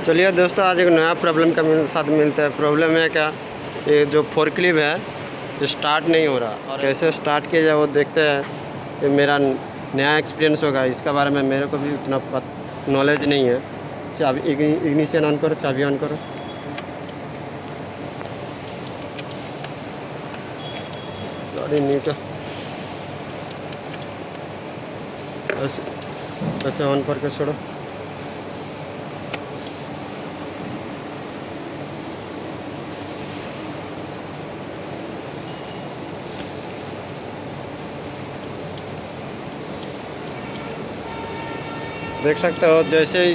चलिए दोस्तों, आज एक नया प्रॉब्लम का साथ मिलता है। प्रॉब्लम है क्या, ये जो फोर्कलिफ्ट है स्टार्ट नहीं हो रहा और कैसे स्टार्ट किया जाए वो देखते हैं। ये मेरा नया एक्सपीरियंस होगा, इसके बारे में मेरे को भी उतना नॉलेज नहीं है। चाबी इग्निशन ऑन करो, चाबी ऑन करो। गाड़ी नीट ऐसे ऑन करके छोड़ो। देख सकते हो जैसे ही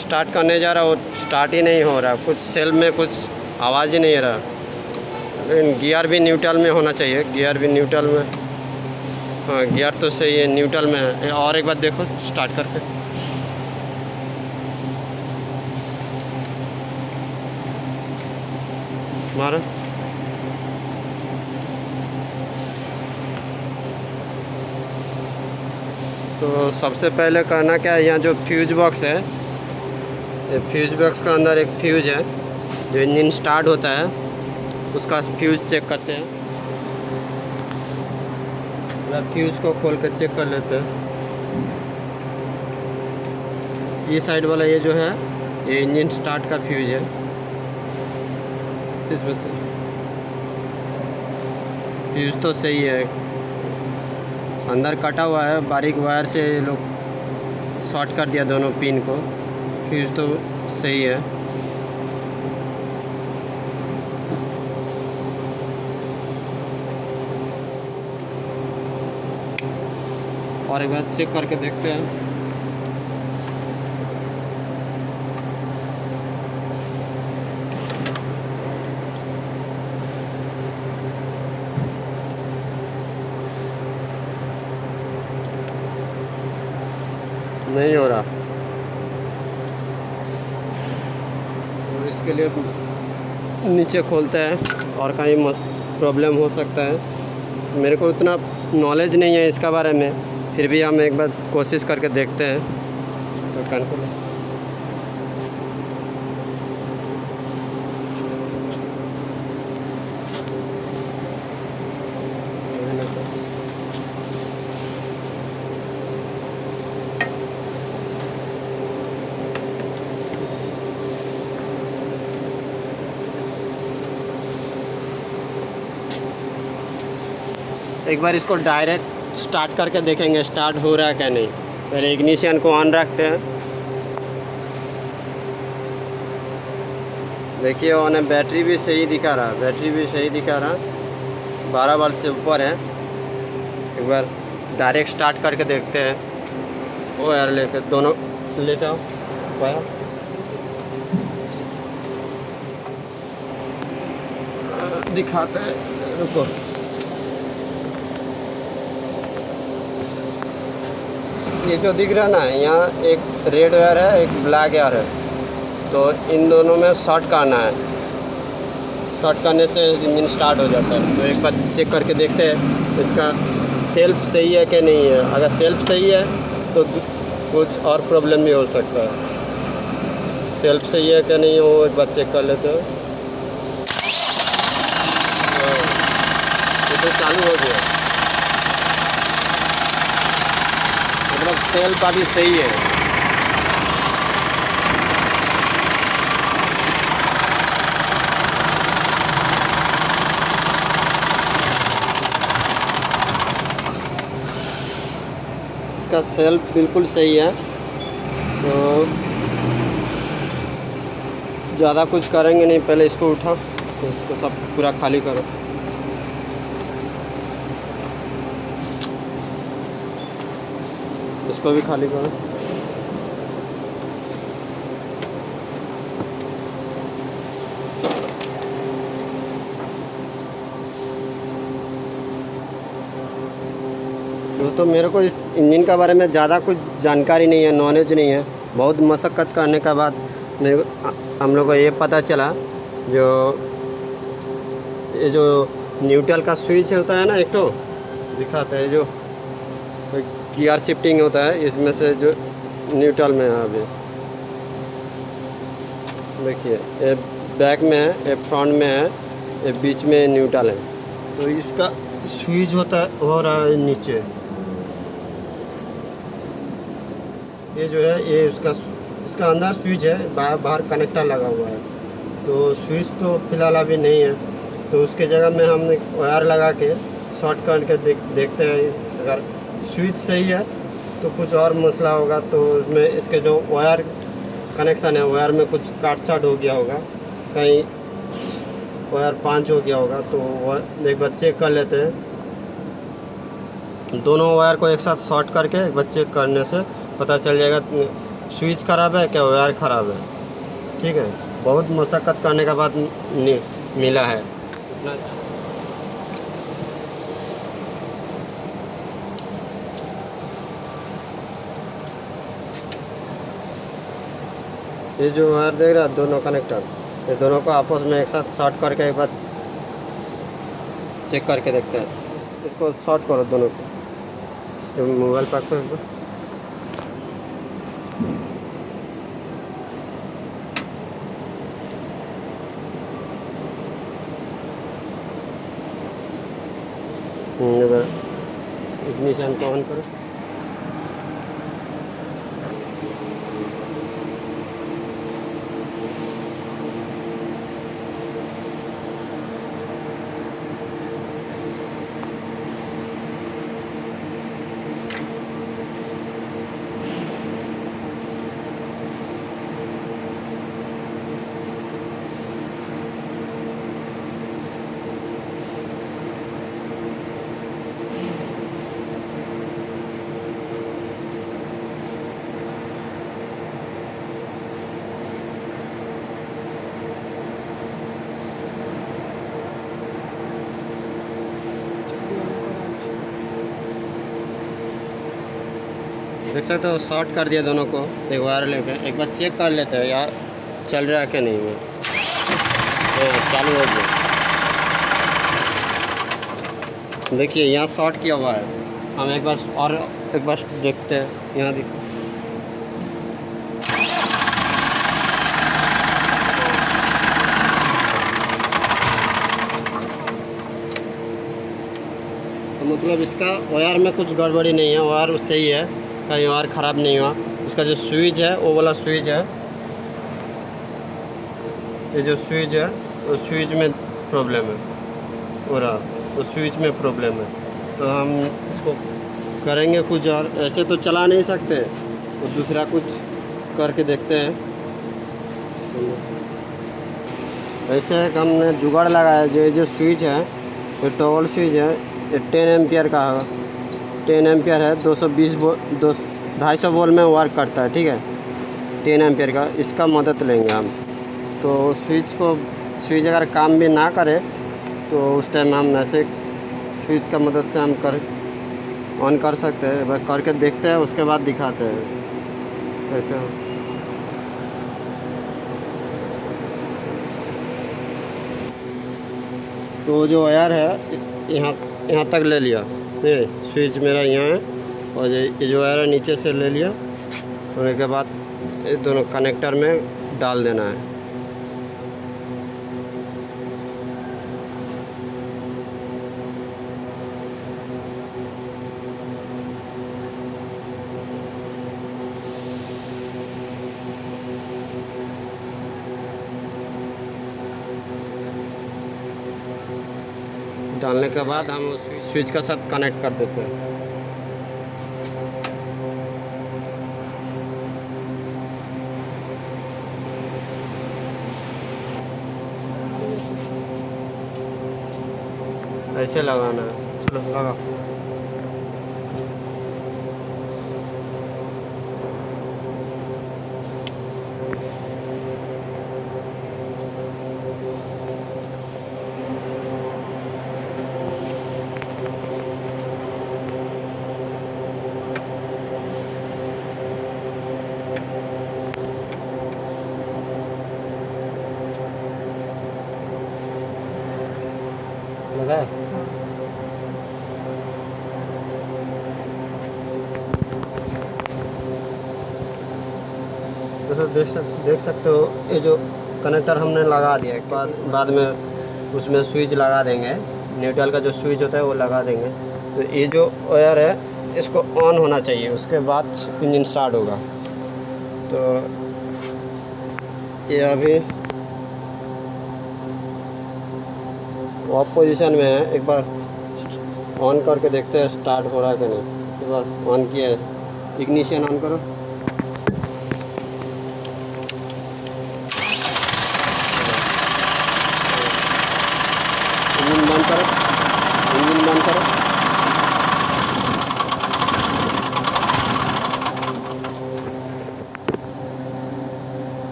स्टार्ट करने जा रहा वो स्टार्ट ही नहीं हो रहा। कुछ सेल में कुछ आवाज़ ही नहीं रहा। लेकिन गियर भी न्यूट्रल में होना चाहिए। गियर भी न्यूट्रल में, हाँ गियर तो सही है, न्यूट्रल में है। और एक बार देखो स्टार्ट करके। मारो। तो सबसे पहले करना क्या है, यहाँ जो फ्यूज बॉक्स है, ये फ्यूज बॉक्स का अंदर एक फ्यूज है। जो इंजन स्टार्ट होता है उसका फ्यूज चेक करते हैं। फ्यूज को खोल कर चेक कर लेते हैं। ये साइड वाला ये जो है ये इंजन स्टार्ट का फ्यूज है। इसमें से फ्यूज तो सही है, अंदर कटा हुआ है, बारीक वायर से लोग शॉर्ट कर दिया दोनों पिन को। फ्यूज तो सही है। और एक बार चेक करके देखते हैं। नहीं हो रहा, तो इसके लिए नीचे खोलते हैं और कहीं प्रॉब्लम हो सकता है। मेरे को उतना नॉलेज नहीं है इसका बारे में, फिर भी हम एक बार कोशिश करके देखते हैं। तो एक बार इसको डायरेक्ट स्टार्ट करके देखेंगे स्टार्ट हो रहा है क्या नहीं। पहले इग्निशन को ऑन रखते हैं। देखिए ऑन है, बैटरी भी सही दिखा रहा, बैटरी भी सही दिखा रहा, 12 वोल्ट से ऊपर है। एक बार डायरेक्ट स्टार्ट करके देखते हैं। वो यार लेकर दोनों ले जाओ पाया। दिखाते हैं, रुको। ये जो दिख रहा है ना, यहाँ एक रेड वायर है, एक ब्लैक वायर है, तो इन दोनों में शॉर्ट करना है। शॉर्ट करने से इंजन स्टार्ट हो जाता है। तो एक बार चेक करके देखते हैं इसका सेल्फ सही है कि नहीं है। अगर सेल्फ सही है तो कुछ और प्रॉब्लम भी हो सकता है। सेल्फ सही है कि नहीं है वो एक बार चेक कर लेते हैं। ये तो चालू हो गया, मतलब सेल्फ अभी सही है। इसका सेल्फ बिल्कुल सही है। तो ज़्यादा कुछ करेंगे नहीं, पहले इसको उठा, तो इसको सब पूरा खाली करो। इसको भी खाली करो। दोस्तों मेरे को इस इंजन के बारे में ज़्यादा कुछ जानकारी नहीं है, नॉलेज नहीं है। बहुत मशक्क़त करने के बाद हम लोग को ये पता चला, ये जो न्यूट्रल का स्विच होता है ना, एक तो दिखाता है जो गियर शिफ्टिंग होता है, इसमें से जो न्यूट्रल में है अभी देखिए ये बैक में है, ये फ्रंट में है, ये बीच में न्यूट्रल है। तो इसका स्विच होता है हो रहा है नीचे, ये जो है ये इसका अंदर स्विच है, बाहर कनेक्टर लगा हुआ है। तो स्विच तो फिलहाल अभी नहीं है, तो उसके जगह में हम वायर लगा के शॉर्ट करके देखते हैं। अगर स्विच सही है तो कुछ और मसला होगा, तो उसमें इसके जो वायर कनेक्शन है, वायर में कुछ काट छाट हो गया होगा, कहीं वायर पांच हो गया होगा। तो एक बार चेक कर लेते हैं। दोनों वायर को एक साथ शॉर्ट करके एक बार चेक करने से पता चल जाएगा स्विच ख़राब है क्या वायर ख़राब है। ठीक है, बहुत मशक्क़त करने के बाद मिला है। ये जो वायर देख रहा है दोनों कनेक्टर, ये दोनों को आपस में एक साथ शॉर्ट करके एक बार चेक करके देखते हैं। इसको शॉर्ट करो दोनों को, मोबाइल पैक को एक बार। इग्निशन को ऑन करो। देख सकते हो शॉर्ट कर दिया दोनों को। एक वायर लेके एक बार चेक कर लेते हैं यार चल रहा है कि नहीं है। चालू हो गया, देखिए यहाँ शॉर्ट किया हुआ है। हम एक बार और एक बार देखते हैं, यहाँ देखिए तो मतलब इसका वायर में कुछ गड़बड़ी नहीं है, वायर सही है, कहीं वायर ख़राब नहीं हुआ। उसका जो स्विच है वो वाला स्विच है, ये जो स्विच है वो स्विच में प्रॉब्लम है, हो रहा वो स्विच में प्रॉब्लम है। तो हम इसको करेंगे कुछ और, ऐसे तो चला नहीं सकते, तो दूसरा कुछ करके देखते हैं। ऐसे हमने जुगाड़ लगाया, जो स्विच है ये टॉगल स्विच है, ये 10 एम्पियर का है, 10 एम्पियर है, 250 वोल्ट में वर्क करता है। ठीक है, 10 एम्पियर का, इसका मदद लेंगे हम। तो स्विच अगर काम भी ना करे तो उस टाइम हम ऐसे स्विच का मदद से हम ऑन कर सकते हैं। बस करके देखते हैं, उसके बाद दिखाते हैं कैसे हो। तो जो वायर है यहाँ तक ले लिया, ये स्विच मेरा यहाँ है, और ये जो वायर है नीचे से ले लिया, होने के बाद ये दोनों कनेक्टर में डाल देना है। डालने के बाद हम उस स्विच का साथ कनेक्ट कर देते हैं। ऐसे लगाना है, चलो लगा। लगा जैसे देख सकते हो, ये जो कनेक्टर हमने लगा दिया। एक बाद में उसमें स्विच लगा देंगे, न्यूट्रल का जो स्विच होता है वो लगा देंगे। तो ये जो वायर है इसको ऑन होना चाहिए, उसके बाद इंजन स्टार्ट होगा। तो ये अभी ऑफ पोजीशन में है, एक बार ऑन करके देखते हैं स्टार्ट हो रहा है कि नहीं। एक बार ऑन किया है, इग्निशन ऑन करो। इंजन बंद करो, इंजन बंद करो।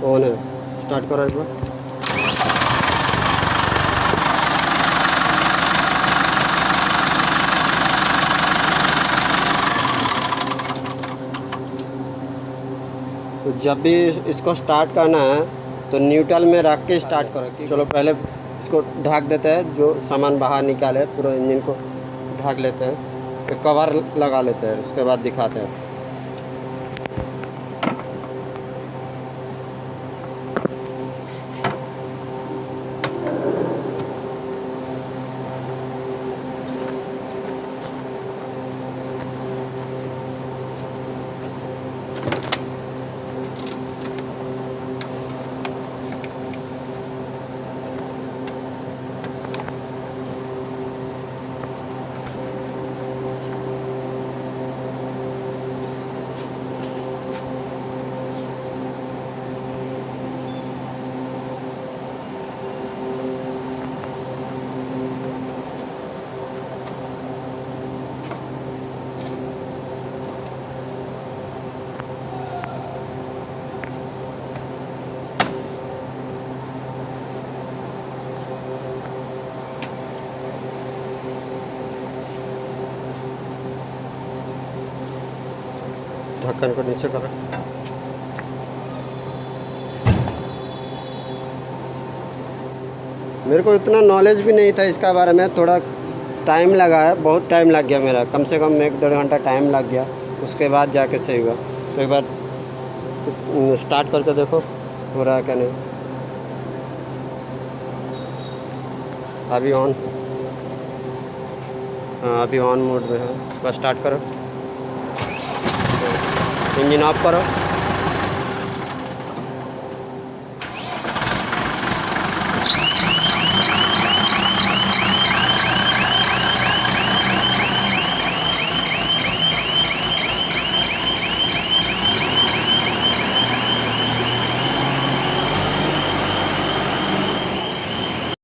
ऑन है, स्टार्ट करो एक बार। तो जब भी इसको स्टार्ट करना है तो न्यूट्रल में रख के स्टार्ट करो। चलो पहले इसको ढक देते हैं, जो सामान बाहर निकाले पूरा इंजन को ढक लेते हैं, तो कवर लगा लेते हैं, उसके बाद दिखाते हैं। ढक्कन को नीचे करो। मेरे को इतना नॉलेज भी नहीं था इसका बारे में, थोड़ा टाइम लगा है, बहुत टाइम लग गया मेरा, कम से कम 1-1.5 घंटा टाइम लग गया, उसके बाद जाके सही हुआ। तो एक बार स्टार्ट करके देखो हो रहा है क्या नहीं। अभी ऑन, हाँ अभी ऑन मोड में है। बस स्टार्ट करो, इंजन ऑफ करो।